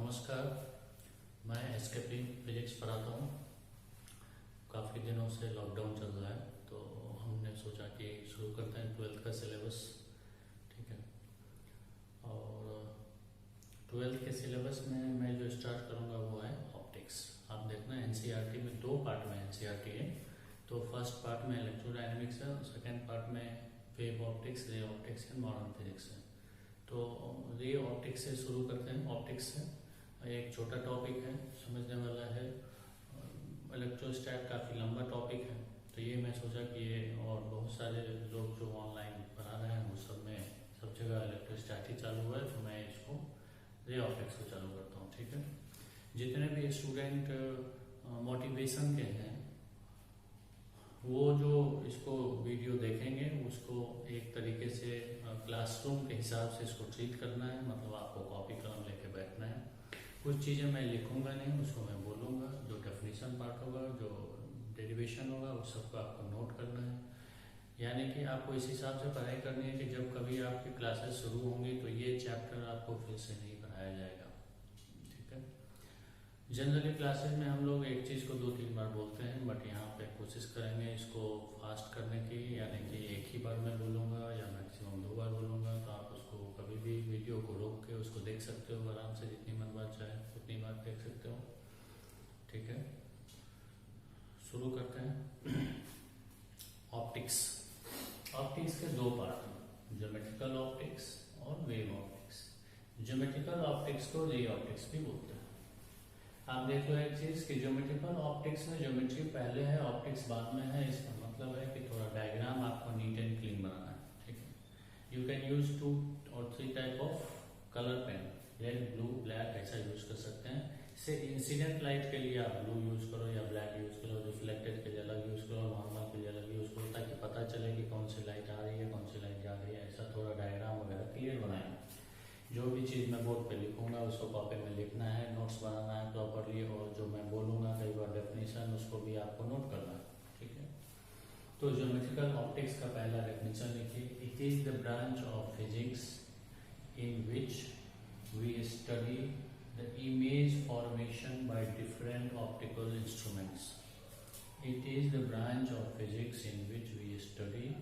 नमस्कार, मैं SKP physics पढ़ाता हूँ। काफ़ी दिनों से लॉकडाउन चल रहा है तो हमने सोचा कि शुरू करते हैं 12th का सिलेबस। ठीक है, और 12th के सिलेबस में मैं जो स्टार्ट करूँगा वो है ऑप्टिक्स। आप देखना एनसीईआरटी में दो पार्ट में एनसीईआरटी है। तो फर्स्ट पार्ट में इलेक्ट्रोडायनेमिक्स है और सेकेंड पार्ट में wave optics, ray optics and modern physics है। तो रे ऑप्टिक्स से शुरू करते हैं। ऑप्टिक्स से एक छोटा टॉपिक है, समझने वाला है। इलेक्ट्रोस्टैट काफ़ी लंबा टॉपिक है, तो ये मैं सोचा कि ये और बहुत सारे लोग जो ऑनलाइन पढ़ा रहे हैं वो सब जगह इलेक्ट्रोस्टैट ही चालू हुआ है, तो मैं इसको रे ऑप्टिक्स को चालू करता हूँ। ठीक है, जितने भी स्टूडेंट मोटिवेशन के हैं वो जो इसको वीडियो देखेंगे उसको एक तरीके से क्लासरूम के हिसाब से इसको ट्रीट करना है। मतलब आपको कॉपी कलम लेके बैठना है। कुछ चीज़ें मैं लिखूंगा नहीं, उसको मैं बोलूँगा। जो डेफिनेशन पार्ट होगा, जो डेरिवेशन होगा, उस सबको आपको नोट करना है। यानी कि आपको इस हिसाब से पढ़ाई करनी है कि जब कभी आपकी क्लासेस शुरू होंगी तो ये चैप्टर आपको फिर से नहीं पढ़ाया जाएगा। ठीक है, जनरली क्लासेस में हम लोग एक चीज़ को 2-3 बार बोलते हैं, बट यहाँ पे कोशिश करेंगे इसको फास्ट करने की। यानी कि एक ही बार मैं बोलूँगा या मैक्सिमम 2 बार बोलूँगा, तो आप उसको कभी भी वीडियो को रोक के उसको देख सकते हो आराम से, जितनी बार चाहे उतनी बार देख सकते हो। ठीक है, शुरू करते हैं। ऑप्टिक्स। ऑप्टिक्स के दो पार्ट हैं, ज्योमेट्रिकल ऑप्टिक्स और वेव ऑप्टिक्स। ज्योमेट्रिकल ऑप्टिक्स को रे ऑप्टिक्स भी बोलते हैं। आप देख लो एक चीज कि ज्योमेट्रिकल ऑप्टिक्स में ज्योमेट्री पहले है, ऑप्टिक्स बाद में है। इसका मतलब है कि थोड़ा डायग्राम आपको नीट एंड क्लीन बनाना है। ठीक है, यू कैन यूज 2 और 3 type of colour pen, red, blue, black, ऐसा यूज कर सकते हैं। इससे इंसिडेंट लाइट के लिए आप ब्लू यूज करो या ब्लैक यूज करो, रिफ्लेक्टेड के लिए अलग यूज करो, नॉर्मल के लिए अलग यूज करो, ताकि पता चले कि कौन सी लाइट आ रही है, कौन सी लाइट जा रही है। ऐसा थोड़ा डायग्राम वगैरह क्लियर बनाएं। जो भी चीज़ मैं बोर्ड पे लिखूंगा उसको कॉपी में लिखना है, नोट्स बनाना है प्रॉपरली, और जो मैं बोलूंगा कई बार डेफिनेशन उसको भी आपको नोट करना है। ठीक है, तो ज्योमेट्रिकल ऑप्टिक्स का पहला डेफिनेशन लिखिए। It is the branch of physics in which we study the image formation by different optical instruments. It is the branch of physics in which we study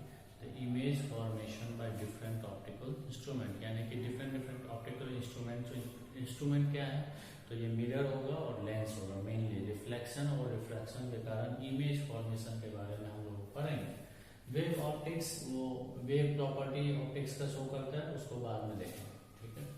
image formation by different optical instrument. यानी कि different optical instrument क्या है, तो ये mirror होगा और lens होगा। Mainly reflection और रिफ्रैक्शन के कारण इमेज फॉर्मेशन के बारे में हम लोग पढ़ेंगे। वेव ऑप्टिक्स, वो वेव प्रॉपर्टी ऑप्टिक्स का शो करता है, उसको बाद में देखेंगे। ठीक है,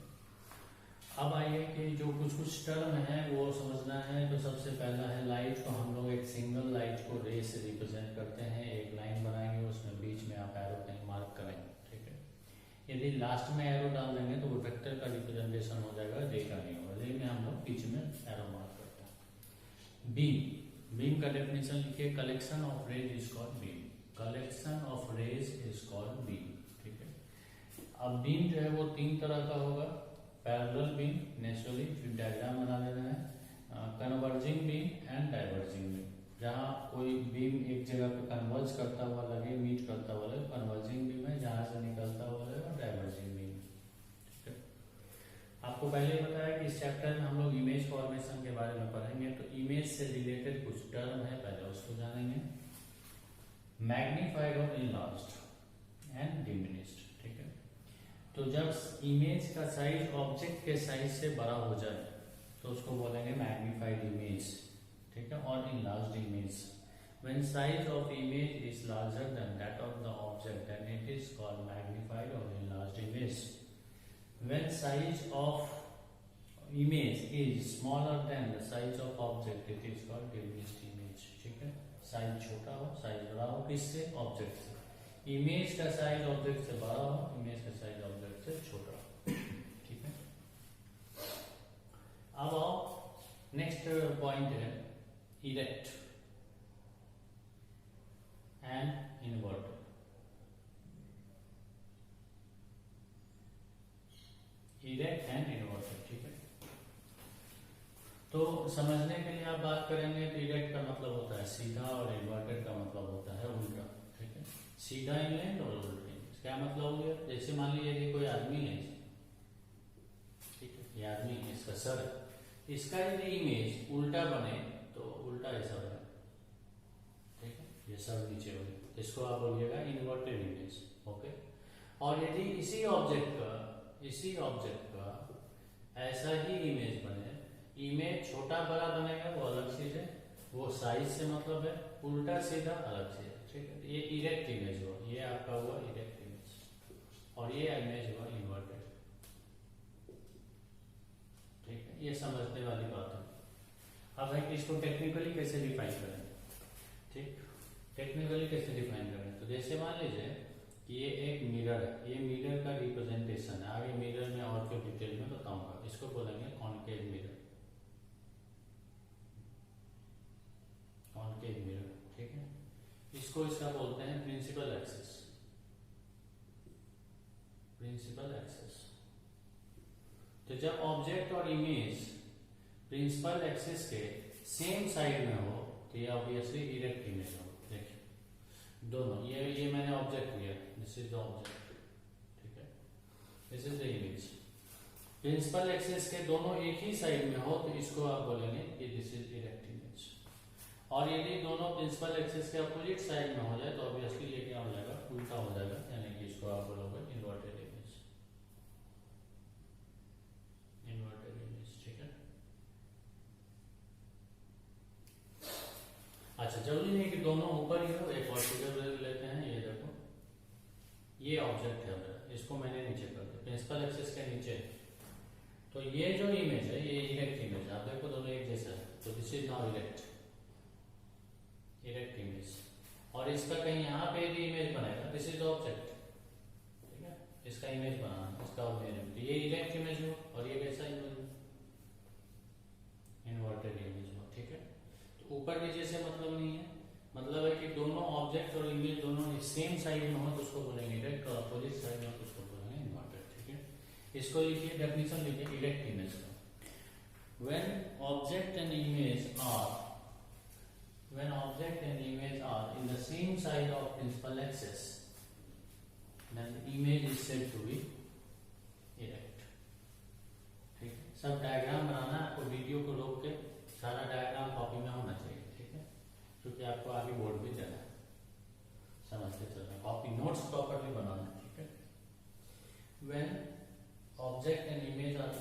अब आइए कि जो कुछ टर्म है वो समझना है। तो सबसे पहला है लाइट। तो हम लोग एक सिंगल लाइट को रे से रिप्रेजेंट करते हैं। एक लाइन बनाएंगे, उसमें बीच में आप एरो कहीं मार्क करेंगे। ठीक है, यदि लास्ट में एरो डाल देंगे तो वो वेक्टर का रिप्रेजेंटेशन हो जाएगा, रे का नहीं होगा। रे में हम लोग बीच में एरो मार्क करते हैं। बीम। बीम का डेफिनेशन लिखिए। Collection of rays is called beam. Collection of rays is called beam. ठीक है, अब बीम जो है वो 3 तरह का होगा। पैरेलल बीम, नेचुरली फिर डायग्राम बना देना है, converging beam and diverging beam. जहाँ कोई बीम एक जगह पे कन्वर्ज करता हुआ लगे, मीट करता हुआ लगे, कन्वर्जिंग बीम है। जहां से निकलता हुआ लगे, और डाइवर्जिंग बीम। ठीक है, आपको पहले ही बताया कि इस चैप्टर में हम लोग इमेज फॉर्मेशन के बारे में पढ़ेंगे। तो इमेज से रिलेटेड कुछ टर्म है, पहले उसको जानेंगे। मैग्नीफाइड और इनलार्ज्ड एंड डिमिनिश्ड। ठीक है, तो जब इमेज का साइज ऑब्जेक्ट के साइज से बड़ा हो जाए तो उसको बोलेंगे मैग्नीफाइड इमेज। ठीक है, और enlarged image. When size of image is larger than that of the object then it is called magnified और enlarged image. When size of image is smaller than the size of object it is called diminished image. ठीक है, size छोटा हो, size बड़ा हो, किससे? Object से। Image का साइज ऑब्जेक्ट से बड़ा हो, इमेज का साइज ऑब्जेक्ट से छोटा हो। ठीक है, अब आओ नेक्स्ट पॉइंट है erect and inverted. Erect and inverted. ठीक है, तो समझने के लिए आप बात करेंगे तो इरेक्ट का मतलब होता है सीधा और इनवर्टेड का मतलब होता है उल्टा। ठीक है, सीधा इंग्लैंड और उल्टा इंग्लैंड। क्या मतलब हो गया? जैसे मान लीजिए कि कोई आदमी है, ठीक है, ये आदमी है, इसका सर है, इसका यदि इमेज उल्टा बने तो उल्टा ऐसा बने, ठीक है, ये सब नीचे बने, इसको आप बोलिएगा इन्वर्टेड इमेज। ओके, और यदि इसी ऑब्जेक्ट का ऐसा ही इमेज बने, इमेज छोटा बड़ा बनेगा वो अलग चीज है, वो साइज से मतलब है, उल्टा सीधा अलग चीज है, ठीक है। ये इरेक्ट इमेज हुआ, ये आपका हुआ इरेक्ट इमेज, और ये इमेज हुआ इन्वर्टेड, ठीक है। ये समझने वाली बात है। अब है कि इसको टेक्निकली कैसे डिफाइन करें, ठीक, टेक्निकली कैसे डिफाइन करें। तो जैसे मान लीजिए कि ये एक मिरर है, ये मिरर का रिप्रेजेंटेशन है, आगे मिरर में और फिर डिटेल में बताऊंगा। इसको बोलेंगे कॉनकेव मिरर, कॉनकेव मिरर, ठीक है। इसको इसका बोलते हैं प्रिंसिपल एक्सिस, प्रिंसिपल एक्सिस। तो जब ऑब्जेक्ट और इमेज प्रिंसिपल एक्सिस के सेम साइड में हो तो ये ऑब्वियसली इरेक्ट इमेज हो। देखिए दोनों, ये मैंने ऑब्जेक्ट लिया, दिस इज द ऑब्जेक्ट, ठीक है, this is the image. Principal axis के दोनों एक ही साइड में हो तो इसको आप बोलेंगे कि दिस इज इरेक्ट इमेज। और यदि दोनों प्रिंसिपल एक्सिस के अपोजिट साइड में हो जाए तो ऑब्वियसली ये क्या हो जाएगा, उल्टा हो जाएगा, यानी कि इसको आप बोलोगे इन्वर्टेड इमेज, इन्वर्टेड इमेज, ठीक है। अच्छा, जरूरी नहीं कि दोनों ऊपर ही हो, एक और फिगर लेते हैं, ये देखो, ये ऑब्जेक्ट है, इसको मैंने नीचे कर दिया, प्रिंसिपल एक्सिस के नीचे, तो ये जो इमेज है ये इरेक्ट इमेज है, आप देखो दोनों एक जैसा है, तो this is now erect, erect image. और इसका कहीं यहाँ पे भी इमेज बनेगा, दिस इज ऑब्जेक्ट, ठीक है, इसका इमेज बनाना, इसका ऑब्जेक्ट, तो ये इरेक्ट इमेज हो, और ये कैसा इमेज हो, इन्वर्टेड इमेज हो, ठीक है। तो ऊपर नीचे से मतलब नहीं है, मतलब है कि दोनों ऑब्जेक्ट और इमेज दोनों सेम साइड में हो तो उसको बोलेंगे इरेक्ट, और अपोजिट साइड में तो उसको बोलेंगे इन्वर्टेड, ठीक है। इसको लिखिए, डेफिनेशन लिखिए इरेक्ट इमेज का। When object and image are when object and image are in the same side of principal axis, then the image is said to be erect, ठीक है। सब डायग्राम बनाना आपको, वीडियो को रोक के सारा डायग्राम कॉपी में होना चाहिए, ठीक है, क्योंकि आपको आगे बोर्ड भी देना है, समझते चलना, कॉपी नोट्स प्रॉपरली बनाना, ठीक है। when object and image are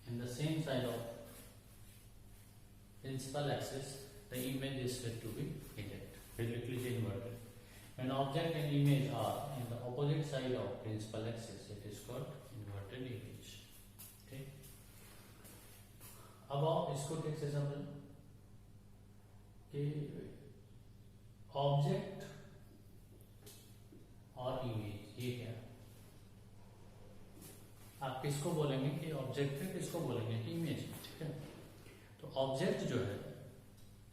in the same side of principal axis, the image is said to be erect, basically inverted. When object and image are in the opposite side of principal axis, it is called inverted image, ठीक। अब आप इसको ठीक से समझो कि object और image ये क्या, आप किसको बोलेंगे कि ऑब्जेक्ट है, किसको बोलेंगे कि इमेज है, ठीक है। तो ऑब्जेक्ट जो है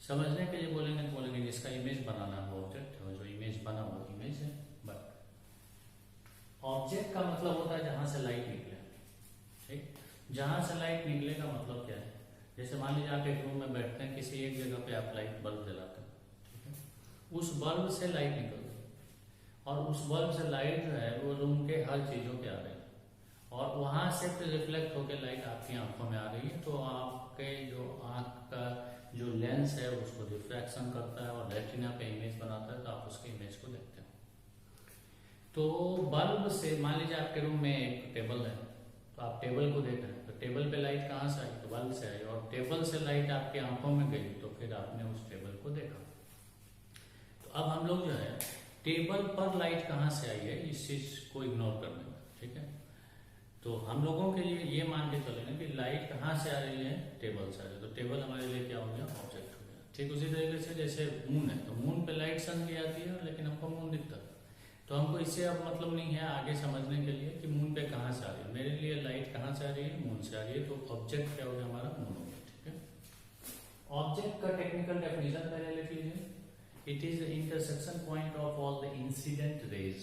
समझने के लिए बोलेंगे जिसका इमेज बनाना है वो ऑब्जेक्ट है, जो इमेज बना वो इमेज है। बट ऑब्जेक्ट का मतलब होता है जहां से लाइट निकले, ठीक, जहां से लाइट निकले का मतलब क्या है, जैसे मान लीजिए आप एक रूम में बैठते हैं, किसी एक जगह पे आप लाइट बल्ब जलाते हैं, ठीक है, उस बल्ब से लाइट निकलती है, और उस बल्ब से लाइट जो है वो रूम के हर चीजों पे आ रही है, और वहां से फिर रिफ्लेक्ट होकर लाइट आपकी आंखों में आ रही है, तो आपके जो आंख का जो लेंस है उसको रिफ्रैक्शन करता है और रेटिना पे इमेज बनाता है, तो आप उसके इमेज को देखते हैं। तो बल्ब से, मान लीजिए आपके रूम में एक टेबल है, तो आप टेबल को देख रहे हैं, तो टेबल पे लाइट कहाँ से आई, तो बल्ब से आई, और टेबल से लाइट आपकी आंखों में गई तो फिर आपने उस टेबल को देखा। तो अब हम लोग जो है टेबल पर लाइट कहाँ से आई है इस चीज को इग्नोर कर देंगे, ठीक है। तो हम लोगों के लिए ये मान के चलेंगे कि लाइट कहाँ से आ रही है, टेबल से आ रही है, तो टेबल हमारे लिए क्या हो गया, ऑब्जेक्ट हो गया, ठीक। उसी तरीके से जैसे मून है, तो मून पे लाइट सन की आती है, लेकिन हमको मून दिखता है, तो हमको इससे अब मतलब नहीं है आगे समझने के लिए कि मून पे कहाँ से आ रही है, मेरे लिए लाइट कहाँ से आ रही है, मून से आ रही है, तो ऑब्जेक्ट क्या हो गया हमारा, मून हो गया, ठीक है। ऑब्जेक्ट का टेक्निकल डेफिनेशन पहले लिख लीजिए, it is the intersection point of all the incident raise,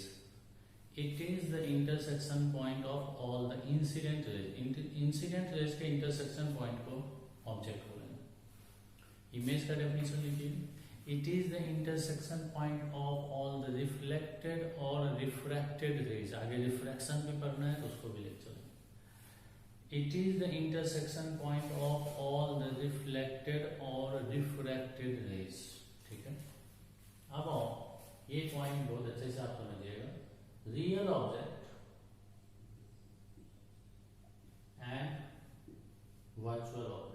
it is the intersection point of all the incident rays, incident raise के इंटरसेक्शन पॉइंट को ऑब्जेक्ट बोलेंगे। इमेज का डेफिनेशन लिखिए, it is the intersection point of all the reflected और refracted raise, आगे refraction भी पढ़ना है तो उसको भी लिख चलेंगे। It is the intersection point of all the reflected और रिफ्रैक्टेड रेज। ठीक है, अब आओ ये पॉइंट बहुत अच्छे से आप समझिएगा। Real object and virtual object.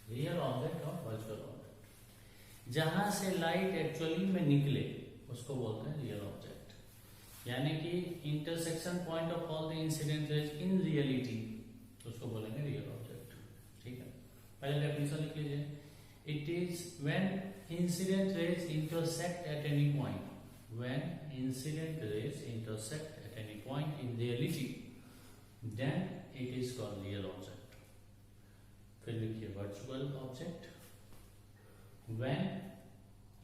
Real object और वर्चुअल ऑब्जेक्ट, जहां से लाइट एक्चुअली में निकले उसको बोलते हैं रियल ऑब्जेक्ट। यानी कि intersection point of all the incident raise in reality, उसको बोलेंगे रियल ऑब्जेक्ट। ठीक है, पहले डेफिनेशन लिख लीजिए। It is when incident rays intersect at any point, when incident rays intersect at any point in reality, then it is called real object. फिर लिखिए virtual object, when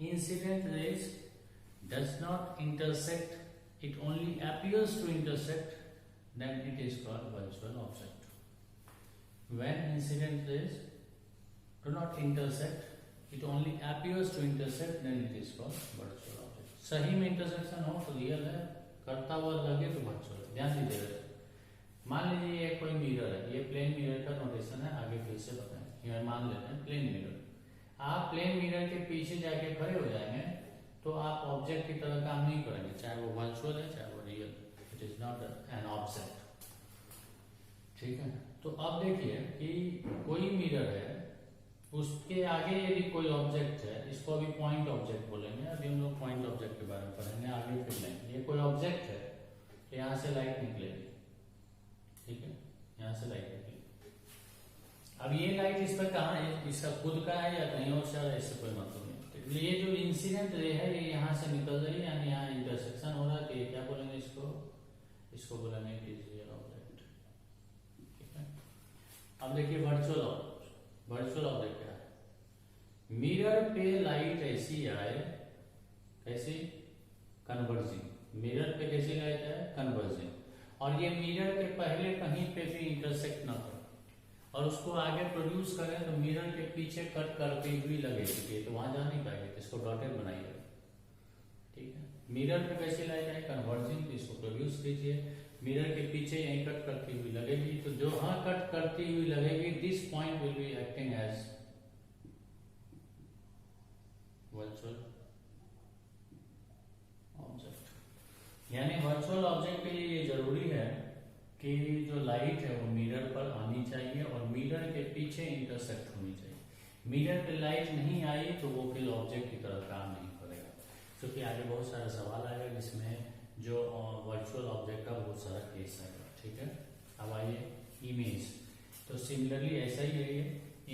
incident rays does not intersect, it only appears to intersect, then it is called virtual object. When incident rays do not intersect, it only appears to intersect, then it is called virtual object. सही में intersection हो तो real है, करता हुआ लगे तो virtual है। ध्यान दीजिएगा, मान लीजिए ये कोई मिरर है, ये प्लेन मिरर का नोटेशन है, आगे फिर से बताएं। ये मान लेते हैं प्लेन मिरर। आप प्लेन मिरर के पीछे जाके खड़े हो जाएंगे तो आप ऑब्जेक्ट की तरह काम नहीं करेंगे, चाहे वो वर्चुअल है चाहे वो real. It is not an object. ठीक है, तो अब देखिए कि कोई मिरर है, उसके आगे यदि कोई ऑब्जेक्ट है, इसको अभी पॉइंट ऑब्जेक्ट बोलेंगे। अभी हम लोग पॉइंट ऑब्जेक्ट के बारे में पढ़ेंगे, आगे फिर लेंगे। ये कोई ऑब्जेक्ट है, यहाँ से लाइट निकलेगी। ठीक है, यहाँ से लाइट निकलेगी। अब ये लाइट इस पर कहाँ है, इसका खुद का है या कहीं और से, इससे कोई मतलब नहीं। ये जो इंसिडेंट रे है ये यहाँ से निकल रही है, यानी यहाँ इंटरसेक्शन हो रहा है। तो क्या बोलेंगे इसको बोलेंगे इट इज रियल ऑब्जेक्ट। ठीक है, अब देखिए वर्चुअल ऑब्जेक्ट। वर्चुअल ऑब्जेक्ट क्या है? मिरर पे लाइट ऐसी आए, कैसी? कन्वर्जिंग। मिरर पे कैसी लाइट आए? कन्वर्जिंग। और ये मिरर के पहले कहीं पे भी इंटरसेक्ट ना करे और उसको आगे प्रोड्यूस करें तो मिरर के पीछे कट करती हुई लगेगी, तो वहां जा नहीं पाएगी। इसको डॉटेड बनाइए। ठीक है, मिरर पे कैसी लाइट आए? कन्वर्जिंग। इसको प्रोड्यूस कीजिए, मिरर के पीछे यहीं कट करती हुई लगेगी। तो जो हाँ कट करती हुई लगेगी, this point will be acting as virtual object. यानी वर्चुअल ऑब्जेक्ट के लिए ये जरूरी है कि जो लाइट है वो मिरर पर आनी चाहिए और मिरर के पीछे इंटरसेक्ट होनी चाहिए। मिरर पे लाइट नहीं आई तो वो फिर ऑब्जेक्ट की तरह काम नहीं करेगा। क्योंकि आगे बहुत सारा सवाल आएगा जिसमें जो वर्चुअल ऑब्जेक्ट का बहुत सारा केस आएगा। ठीक है, अब आइए इमेज। तो सिमिलरली ऐसा ही है, ये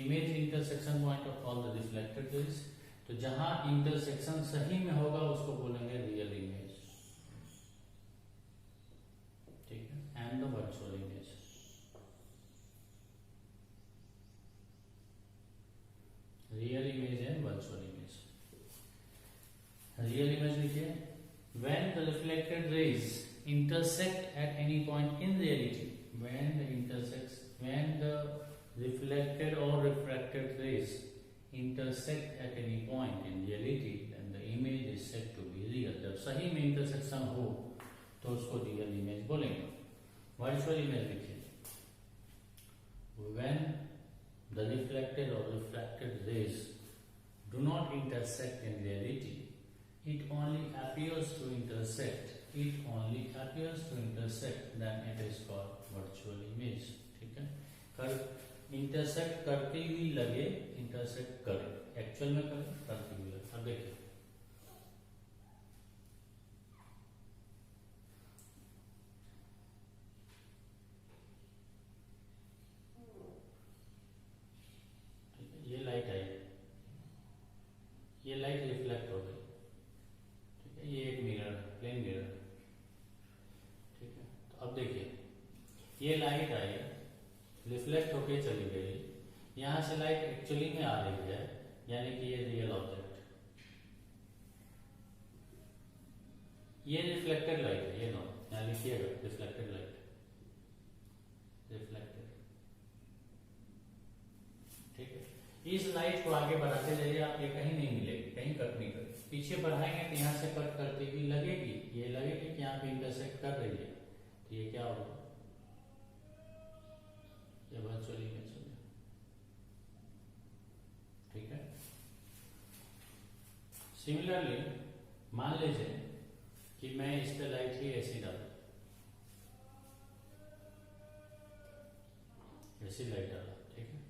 image intersection point of all the reflected raise. तो जहां इंटरसेक्शन सही में होगा उसको बोलेंगे real image. And the virtual image. Real image and virtual image. Real image लिखिए, when the reflected rays intersect at any point in reality, when the reflected or refracted rays intersect at any point in reality, then the image is said to be real. जब सही में intersection हो तो उसको real image बोलेंगे। Virtual image लिखिए, when the reflected or refracted rays do not intersect in reality, it only appears to intersect, then it is called virtual image. ठीक है, कर इंटरसेक्ट करती हुई लगे, इंटरसेक्ट करे, एक्चुअल में करे, करती हुई लगे। अब देखिए ये लाइट रिफ्लेक्ट हो गई। ठीक है, ये एक मिरर, प्लेन मिरर। ठीक है, तो अब देखिए ये लाइट आई, रिफ्लेक्ट होके चली गई, यहां से लाइट एक्चुअली में आ रही है, यानी कि ये रियल ऑब्जेक्ट। ये रिफ्लेक्टेड लाइट है, ये नो यहां लिखिएगा, रिफ्लेक्टेड लाइट, रिफ्लेक्टेड। ठीक है, इस लाइट को आगे बढ़ाते जाइए आप, ये कहीं नहीं मिलेगी, कहीं कट नहीं करेगी। पीछे बढ़ाएंगे तो यहाँ से कट करती हुई लगेगी, ये लगेगी कि यहाँ पे इंटरसेक्ट कर रही है, तो ये क्या होगा, ये वर्चुअल इमेज हो गया। ठीक है। सिमिलरली मान लीजिए कि मैं इस पे लाइट ही ऐसी डालू, ऐसी लाइट डाला, ठीक है,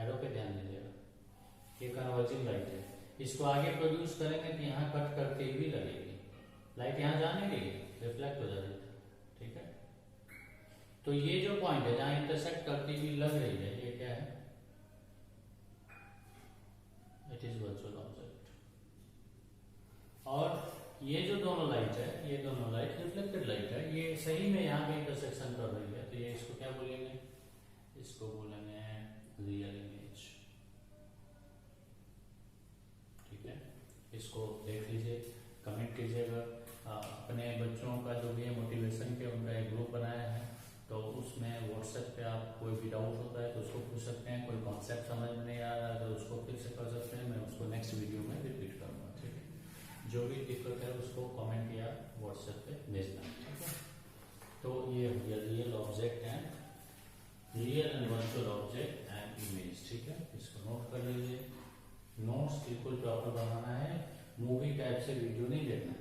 एरो पे ध्यान दीजिएगा, ये कन्वर्जिंग लाइट है, इसको आगे प्रोड्यूस करेंगे तो यहाँ कट करके भी लगेगी, लाइट यहाँ जाने लगी, रिफ्लेक्ट हो जाएगी। ठीक है, तो ये जो पॉइंट है जहाँ इंटरसेक्ट करती हुई लग रही है, ये क्या है, इट इज वर्चुअल ऑब्जेक्ट। और ये जो दोनों लाइट है, ये दोनों लाइट रिफ्लेक्टेड लाइट है, ये सही में यहाँ पे इंटरसेक्शन कर रही है, तो ये इसको क्या बोलेंगे, इसको बोलेंगे रियल इमेज। ठीक है, इसको देख लीजिए, कमेंट कीजिएगा। अपने बच्चों का जो भी है मोटिवेशन के, उनका एक ग्रुप बनाया है, तो उसमें व्हाट्सएप पे आप कोई भी डाउट होता है तो उसको पूछ सकते हैं, कोई कॉन्सेप्ट समझ में नहीं आ रहा है तो उसको फिर से कर सकते हैं, मैं उसको नेक्स्ट वीडियो में रिपीट करूँगा। ठीक है, जो भी दिक्कत है उसको कमेंट या व्हाट्सएप पे भेजना। ठीक है, तो ये real object and real and virtual object and image. ठीक है, इसको नोट कर लीजिए, नोट्स बिल्कुल प्रॉपर बनाना है, मूवी टाइप से वीडियो नहीं देखना,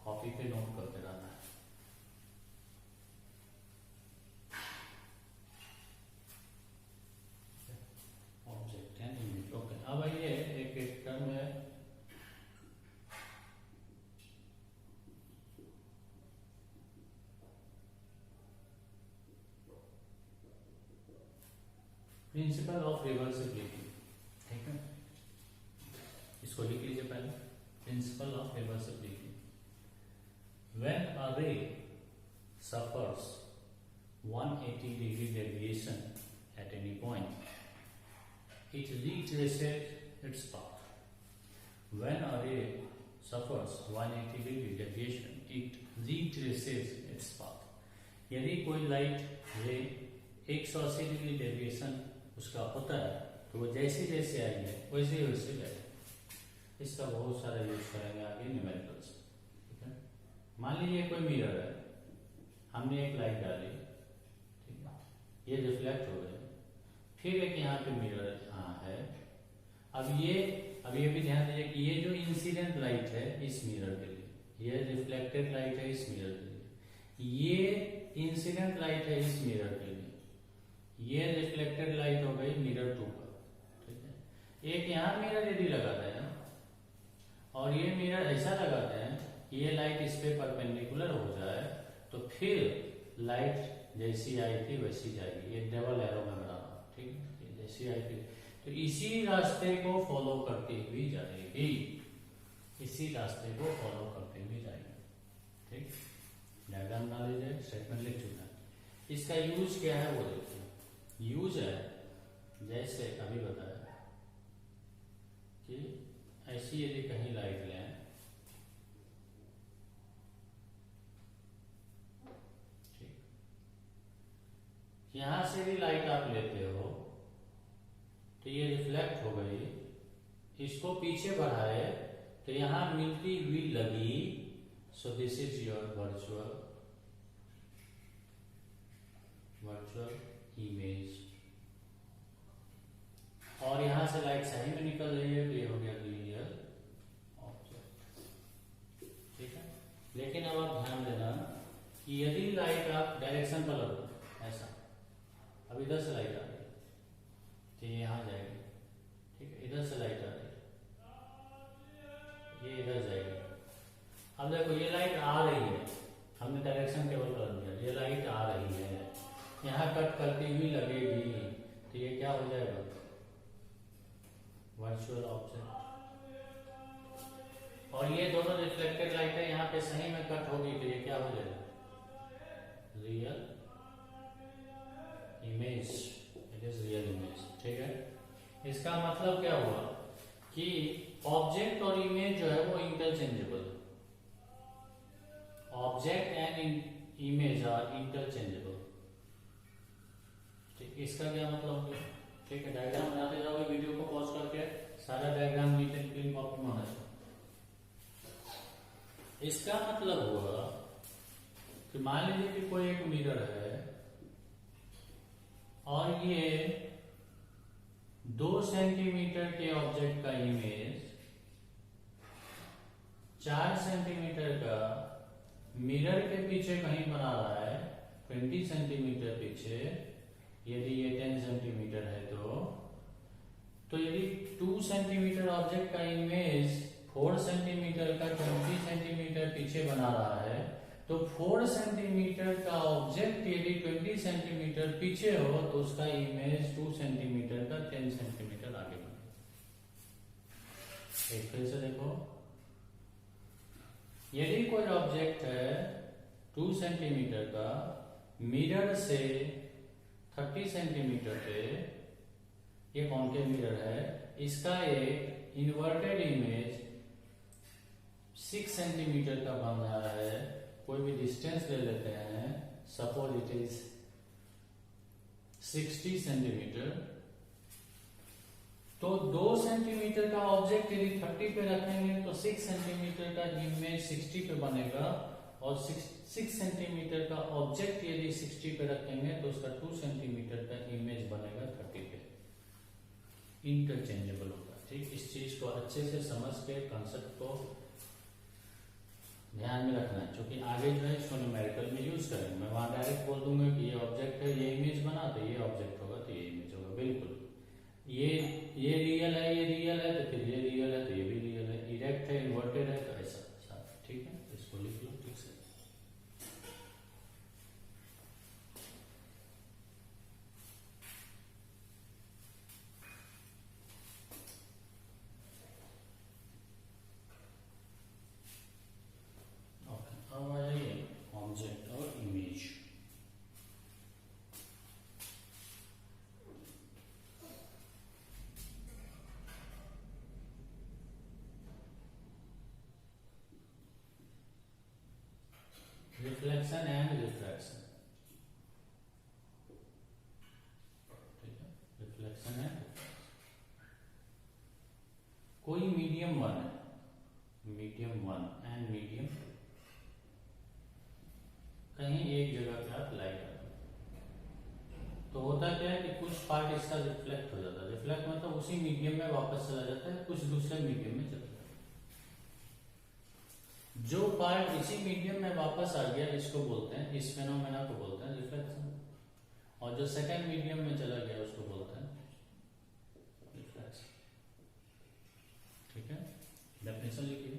कॉपी पे नोट करते रहना है। Object and image, okay. अब आइए एक एक टर्म है, प्रिंसिपल ऑफ रिवर्सिबिलिटी। ठीक है, इसको लिख लीजिए पहले, principle of reversibility. When a ray suffers 180 degree deviation at any point, it retraces its path. When a ray suffers 180 degree deviation, it retraces its path. यदि कोई लाइट रे 180 डिग्री डेविएशन उसका होता है तो वो जैसे जैसे आई है वैसे ही वैसे जाएगी। इसका बहुत सारा यूज करेंगे आगे न्यूमेरिकल्स। ठीक है, मान लीजिए कोई मिरर है, हमने एक लाइट डाली, ठीक है, ये रिफ्लेक्ट हो गई, फिर एक यहाँ पे मिरर यहाँ है। अब ये भी ध्यान दीजिए कि ये जो इंसिडेंट लाइट है इस मिरर के लिए, ये रिफ्लेक्टेड लाइट है इस मिरर के लिए, ये इंसिडेंट लाइट है इस मिरर के लिए, ये रिफ्लेक्टेड लाइट हो गई मिरर 2 पर। ठीक है, एक यहाँ मिरर यदि लगाते हैं और ये मिरर ऐसा लगाते हैं कि ये लाइट इस पे परपेंडिकुलर हो जाए तो फिर लाइट जैसी आई थी वैसी जाएगी, ये डबल एरो में बना। ठीक है, जैसी आई थी तो इसी रास्ते को फॉलो करती हुई जाएगी, इसी रास्ते को फॉलो करते हुए जाएगी। ठीक, डायग्राम बना लीजिए, स्टेटमेंट लिख चुका है। इसका यूज क्या है वो देखिए, यूज है जैसे अभी बताया कि ऐसी यदि कहीं लाइट लें, यहां से भी लाइट आप लेते हो तो ये रिफ्लेक्ट हो गई, इसको पीछे बढ़ाए तो यहां मिलती हुई लगी, so this is your virtual image. और यहां से लाइट सही में निकल रही है तो ये हो गया रियल ऑब्जेक्ट। ठीक है, लेकिन अब आप ध्यान देना कि यदि लाइट आप डायरेक्शन बदलो, ऐसा अब इधर से लाइट आ रही है तो ये यहाँ जाएगी। ठीक है, इधर से लाइट आ रही है, ये इधर जाएगी। अब देखो ये लाइट आ रही है, हमने डायरेक्शन केवल बदल दिया, ये लाइट आ रही है, यहाँ कट करती हुई लगेगी तो ये क्या हो जाएगा, वर्चुअल ऑब्जेक्ट। और ये दोनों रिफ्लेक्टेड लाइट है, यहाँ पे सही में कट होगी तो ये क्या हो जाएगा, real image, it is real image. ठीक है, इसका मतलब क्या हुआ कि ऑब्जेक्ट और इमेज जो है वो interchangeable, object and image are interchangeable. ठीक, इसका क्या मतलब हो गया। ठीक है, डायग्राम बनाते जाओगे, वीडियो को पॉज करके सारा diagram neat and clean copy में होना चाहिए। इसका मतलब हुआ कि मान लीजिए कि कोई एक मिरर है और ये 2 सेंटीमीटर के ऑब्जेक्ट का इमेज 4 सेंटीमीटर का मिरर के पीछे कहीं बना रहा है, 20 सेंटीमीटर पीछे। यदि ये 10 सेंटीमीटर है तो यदि 2 सेंटीमीटर ऑब्जेक्ट का इमेज 4 सेंटीमीटर का 20 सेंटीमीटर पीछे बना रहा है, तो 4 सेंटीमीटर का ऑब्जेक्ट यदि 20 सेंटीमीटर पीछे हो तो उसका इमेज 2 सेंटीमीटर का 10 सेंटीमीटर आगे बनेगा। एक फिर से देखो, यदि कोई ऑब्जेक्ट है 2 सेंटीमीटर का, मिरर से 30 सेंटीमीटर पे, ये कॉन्केव मिरर है, इसका एक इन्वर्टेड इमेज 6 सेंटीमीटर का बन रहा है। कोई भी डिस्टेंस ले लेते हैं, सपोज इट इज 60 सेंटीमीटर। तो 2 सेंटीमीटर का ऑब्जेक्ट यदि 30 पे रखेंगे तो 6 सेंटीमीटर का इमेज 60 पे बनेगा, और 6 सेंटीमीटर का ऑब्जेक्ट यदि 60 पे रखेंगे तो उसका 2 सेंटीमीटर का इमेज बनेगा 30 पे। इंटरचेंजेबल होगा। ठीक, इस चीज को अच्छे से समझ के कंसेप्ट को ध्यान में रखना है, क्योंकि आगे जो है इसको न्यूमेरिकल में यूज करेंगे। मैं वहां डायरेक्ट बोल दूंगा कि ये ऑब्जेक्ट है, ये इमेज बना, तो ये ऑब्जेक्ट होगा तो ये इमेज होगा। बिल्कुल, ये रियल है, ये रियल है, तो फिर ये रियल है तो ये भी रियल है, इरेक्ट है, इन्वर्टेड है, तो ऐसा। ठीक है, इसको लिख लो ठीक से। अब आ जाइए ऑब्जेक्ट और इमेज। Reflection and refraction. ठीक है, रिफ्लेक्शन एंड कोई मीडियम 1 है, मीडियम 1 एंड मीडियम, कहीं एक जगह पे आप लाइट आते, तो होता क्या है कि कुछ पार्ट इसका रिफ्लेक्ट हो जाता है। रिफ्लेक्ट मतलब उसी मीडियम में वापस चला जाता है, कुछ दूसरे मीडियम में चला जाता है। जो पार्ट इसी मीडियम में वापस आ गया इसको बोलते हैं, इस फेनोमेना को बोलते हैं रिफ्लेक्शन, और जो सेकंड मीडियम में चला गया उसको बोलते हैं रिफ्लेक्शन। ठीक है, डेफिनेशन लिखिए।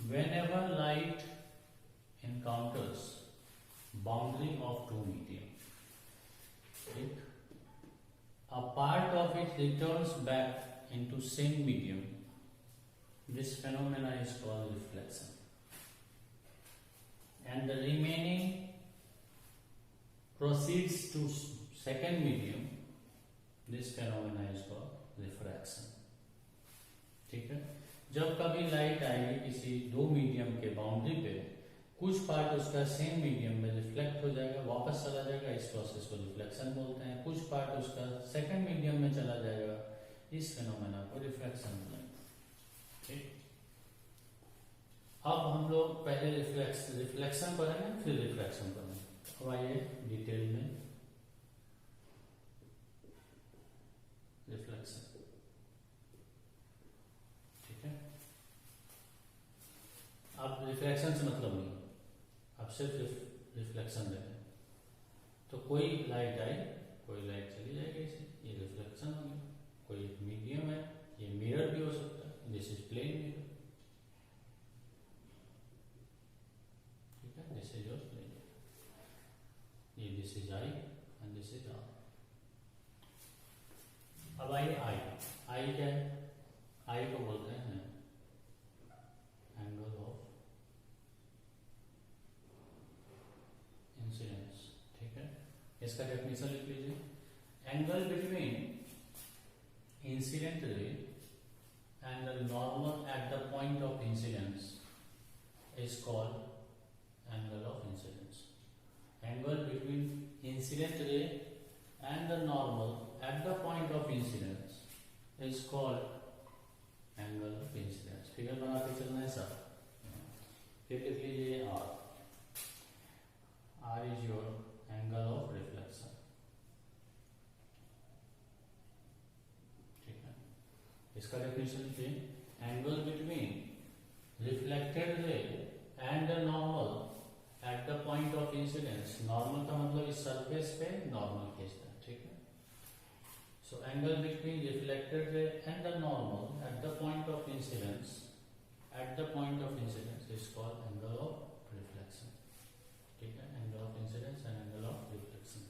Whenever light encounters boundary of two medium, ठीक, a part of it returns back into same medium. This phenomena is called reflection, and the remaining proceeds to second medium. This phenomena is called refraction. ठीक है, जब कभी light आएगी किसी दो medium के boundary पे, कुछ पार्ट उसका सेम मीडियम में रिफ्लेक्ट हो जाएगा, वापस चला जाएगा, इस प्रोसेस को रिफ्लेक्शन बोलते हैं। कुछ पार्ट उसका सेकंड मीडियम में चला जाएगा, इस फेनोमेना को रिफ्लेक्शन बोलते हैं। ठीक, अब हम लोग पहले रिफ्लेक्शन पढ़ेंगे, फिर रिफ्रैक्शन पढ़ेंगे। अब आइए डिटेल में रिफ्लेक्शन। ठीक है, अब रिफ्लेक्शन से मतलब नहीं, आप सिर्फ रिफ्लेक्शन देखें। तो कोई लाइट आई, कोई लाइट चली जाएगी, इसे ये रिफ्लेक्शन हो गया। कोई एक मीडियम है, ये मिरर भी हो सकता है, दिस इज प्लेन मिरर। ठीक है, दिस इज योर प्लेन, ये this is I and this is R. अब आई आई क्या है? आई को बोलते हैं एंगल ऑफ इंसिडेंस। ठीक है, इसका डेफिनेशन लिख लीजिए। Angle between incident ray and the normal at the point of incidence is called angle of incidence. Angle between incident ray and the normal at the point of incidence is called angle of incidence. Figure बना के चलना है सब। फिर लिख लीजिए R, R is your angle of reflection, ठीक है। इसका डेफिनेशन लिखिए, angle between reflected ray and the normal at the point of incidence. Normal का मतलब इस सरफेस पे नॉर्मल खींचना, ठीक है। So angle between reflected ray and the normal at the point of incidence, eight the point of incidence is called angle of reflection, ठीक है। Angle of incidence and angle of reflection.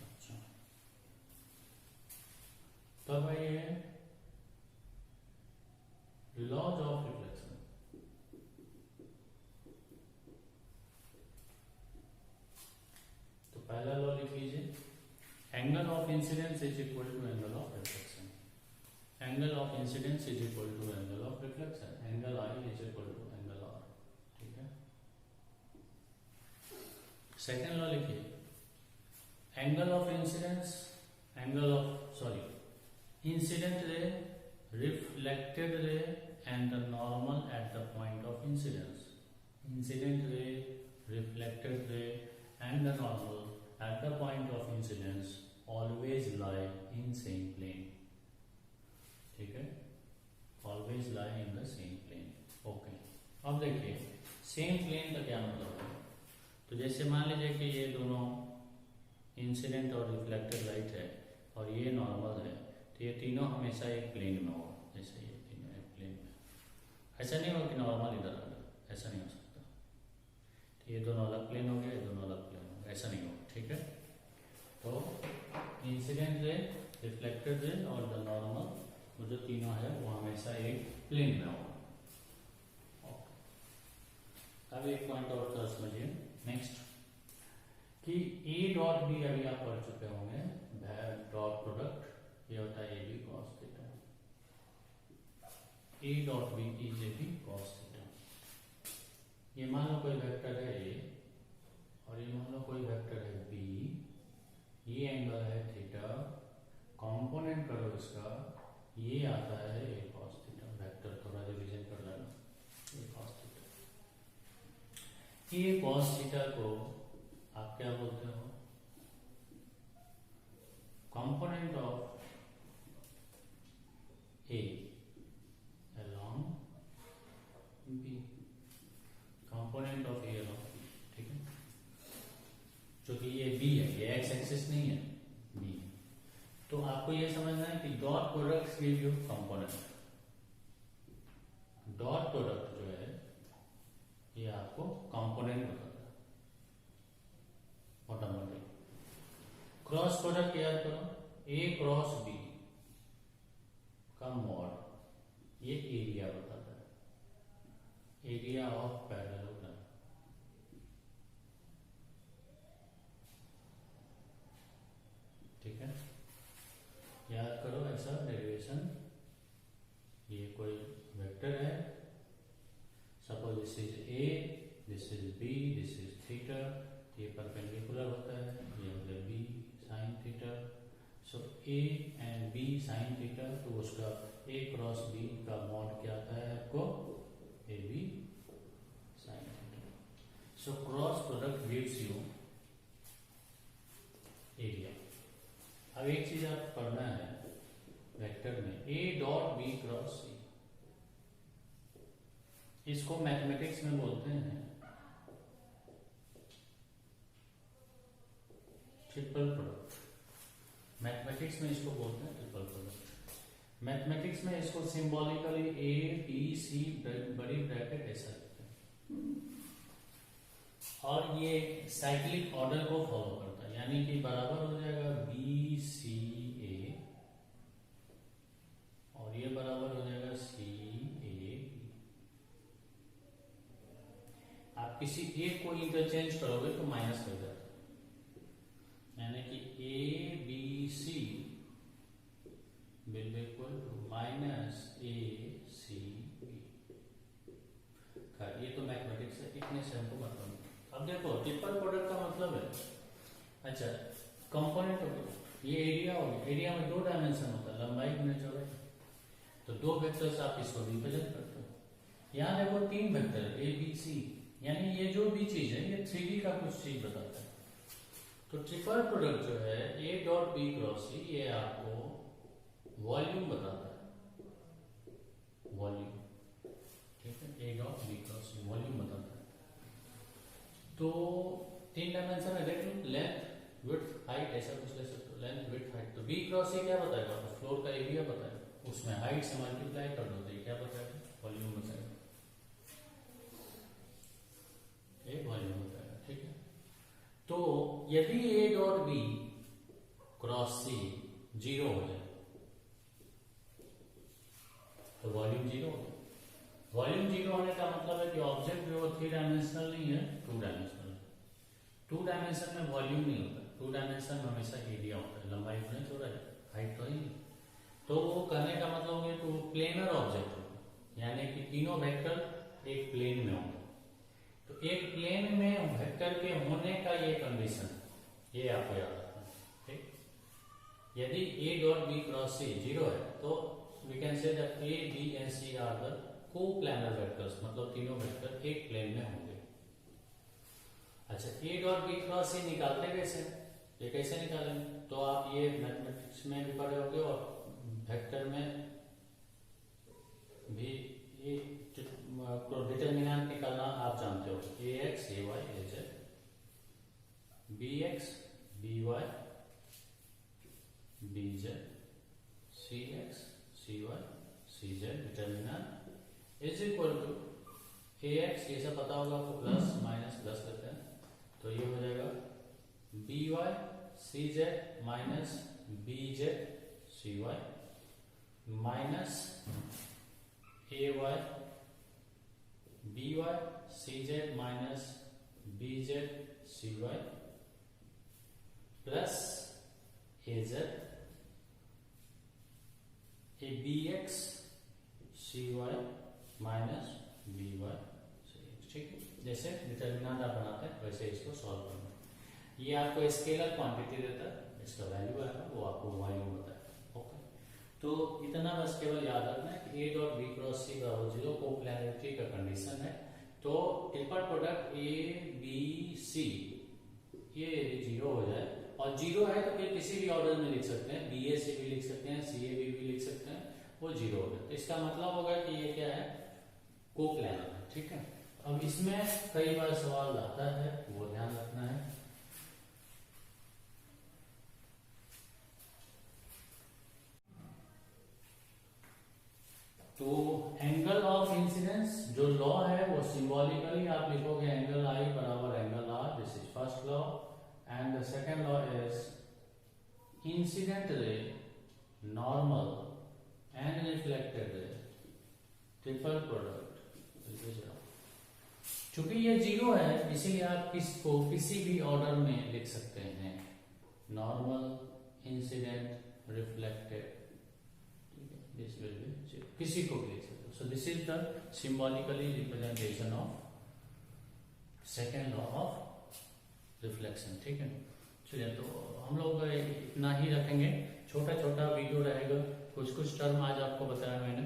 अच्छा, तब आइए laws of reflection. तो पहला law लिख लीजिए, angle of incidence is equal to angle of reflection. Angle of incidence is equal to angle of reflection. Angle I is equal to angle R, ठीक है। Second law लिखिए, angle of incidence, angle of sorry incident ray, reflected ray and the normal at the point of incidence. Incident ray, reflected ray and the normal at the point of incidence always lie in same plane, ठीक है, always lie in the same plane, okay. अब देखिए same plane का क्या मतलब है। तो जैसे मान लीजिए कि ये दोनों इंसिडेंट और रिफ्लेक्टेड लाइट है और ये नॉर्मल है, तो ये तीनों हमेशा एक प्लेन में हो, जैसे ये तीनों एक प्लेन में। ऐसा नहीं होगा कि नॉर्मल इधर आ गया, ऐसा नहीं हो सकता। ये दोनों अलग प्लेन हो गए, ये दोनों अलग प्लेन हो गए, ऐसा नहीं होगा, ठीक है। तो इंसिडेंट रे, रिफ्लेक्टेड रे और द नॉर्मल, वो जो तीनों है वो हमेशा एक प्लेन में होगा। अब एक पॉइंट और था समझिए नेक्स्ट, कि ए डॉट बी अभी आप पढ़ चुके होंगे, डॉट प्रोडक्ट, ये होता है A B cos theta. A dot B is A B cos theta. ये मान लो कोई वेक्टर है ए और ये मान लो कोई वेक्टर है बी, ये एंगल है थीटा, कंपोनेंट करो इसका, ये आता है ए कॉस थीटा। वेक्टर थोड़ा रिवीजन कर लेना, A cos theta. A cos theta को आप क्या बोलते हो, component of A along B, component of A along B, ठीक है। क्योंकि ये बी है, ये एक्स एक्सिस नहीं है, बी है। तो आपको ये समझना है कि dot product give you component. Dot product जो है ये आपको कंपोनेंट बताता है ऑटोमेटिक। क्रॉस प्रोडक्ट याद करो, ए क्रॉस बी का मॉड, ये एरिया बताता है, एरिया ऑफ पैरेललोग्राम, ठीक है। याद करो ऐसा डेरिवेशन। ये कोई वेक्टर है, suppose this is A, this is B, this is theta, ये परपेंडिकुलर होता है, ये हो गया B sine theta. So A and B sine theta, तो उसका ए क्रॉस बी का मॉड क्या आता है आपको, A B sine theta. So cross product gives you area. अब एक चीज आप पढ़ना है वेक्टर में, A dot B cross C, इसको मैथमेटिक्स में बोलते हैं ट्रिपल प्रोडक्ट। मैथमेटिक्स में इसको बोलते हैं ट्रिपल प्रोडक्ट। मैथमेटिक्स में इसको सिंबॉलिकली ए बी सी बड़ी ब्रैकेट ऐसा लिखते हैं, और ये साइक्लिक ऑर्डर को फॉलो करता है, यानी कि बराबर हो जाएगा बी सी ए, और ये बराबर हो जाएगा सी ए बी। आप किसी एक को इंटरचेंज करोगे तो माइनस कर जाता है, यानी कि A B C will be equal to minus A C B. ये तो मैथमेटिक्स है, इतने से हमको मतलब। अब देखो ट्रिपल प्रोडक्ट का मतलब है, अच्छा कंपोनेंट ये एरिया हो गया। एरिया में 2 डायमेंशन होता है, लंबाई गुना चौड़ाई। तो 2 वेक्टर से आप इसको रिप्रेजेंट करते हो। यहाँ देखो 3 वेक्टर ए बी सी, यानी ये जो भी चीज है ये 3D का कुछ चीज बताता है। तो ट्रिपल प्रोडक्ट जो है A dot B cross C, ये आपको वॉल्यूम बताता है, वॉल्यूम, ठीक है। A dot B cross C volume बताता है। तो 3 डायमेंशन है, देख लो, लेंथ विड्थ हाइट ऐसा कुछ ले सकते हो, लेंथ विड्थ हाइट। तो बी क्रॉस सी क्या बताएगा, तो फ्लोर का एरिया बताएगा, उसमें हाइट से मल्टीप्लाई कर दो तो ये क्या बताएगा, वॉल्यूम बताएगा, ये वॉल्यूम बताएगा, ठीक है। तो यदि A dot B cross C 0 हो जाए तो वॉल्यूम 0 हो जाए। वॉल्यूम 0 होने का मतलब है कि ऑब्जेक्ट जो 3 डायमेंशनल नहीं है, 2 डायमेंशनल है। 2 डायमेंशन में वॉल्यूम नहीं होता, 2 डायमेंशन में हमेशा एरिया होता है, लंबाई तो नहीं चौड़ाई, हाइट तो ही नहीं। तो वो करने का मतलब हो गया, तो प्लेनर ऑब्जेक्ट हो, यानी कि तीनों वेक्टर एक प्लेन में होंगे। तो एक प्लेन में वेक्टर के होने का ये कंडीशन, ये आपको याद रखना है, ठीक। यदि A dot B cross C 0 है तो we can say that A B and C are the coplanar vectors, मतलब तीनों वेक्टर एक प्लेन में होंगे। अच्छा, A dot B cross C निकालते कैसे, ये कैसे निकालेंगे, तो आप ये मैथमेटिक्स में भी पढ़े होंगे और वेक्टर में भी ये डिटर्मिनेंट निकालना आप जानते हो, A X A Y A Z, B X B Y B Z, C X C Y C Z, determinant is equal to A X, ये सब पता होगा आपको, प्लस माइनस प्लस करते हैं, तो ये हो जाएगा B Y C Z minus B Z C Y minus A Y B Y C Z minus B Z C Y plus A Z A B X C Y minus B Y C X, ठीक है। जैसे determinant आप बनाते हैं वैसे इसको solve करना। ये आपको स्केलर क्वांटिटी देता है, इसका वैल्यू है वो आपको वॉल्यूम बताएगा, ओके। तो इतना बस केवल याद रखना है कि A dot B cross C बराबर 0 कोप्लानरिटी का कंडीशन है। तो triple product A B C ये 0 हो जाए, और 0 है तो फिर किसी भी ऑर्डर में लिख सकते हैं, बी ए सी भी लिख सकते हैं, सी ए बी भी लिख सकते हैं, वो 0 हो जाए। तो इसका मतलब होगा कि ये क्या है, कोप्लानर है, ठीक है। अब इसमें कई बार सवाल आता है, वो ध्यान रखना है। तो एंगल ऑफ इंसिडेंस जो लॉ है वो सिंबॉलिकली आप लिखोगे, एंगल आई बराबर angle R, this is first law, and the second law is incident ray normal and reflected ray triple product. चूंकि ये 0 है इसीलिए आप इसको किसी भी ऑर्डर में लिख सकते हैं, normal incident reflected, this will be 0, किसी को भी लिख सकते हो। So this is the symbolically representation of second law of reflection, ठीक है। चलिए, तो हम लोग इतना ही रखेंगे, छोटा छोटा वीडियो रहेगा, कुछ कुछ टर्म आज आपको बताया मैंने,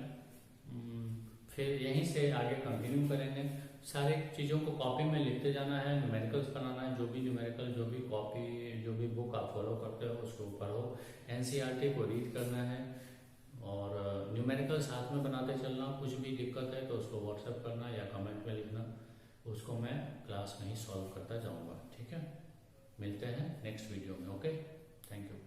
फिर यहीं से आगे कंटिन्यू करेंगे। सारी चीज़ों को कॉपी में लिखते जाना है, न्यूमेरिकल्स बनाना है, जो भी न्यूमेरिकल, जो भी कॉपी, जो भी बुक आप फॉलो करते हो उसको पढ़ो, एनसीईआरटी को रीड करना है, और न्यूमेरिकल साथ में बनाते चलना। कुछ भी दिक्कत है तो उसको व्हाट्सएप करना या कमेंट में लिखना, उसको मैं क्लास में ही सॉल्व करता जाऊंगा, ठीक है। मिलते हैं नेक्स्ट वीडियो में, ओके, थैंक यू।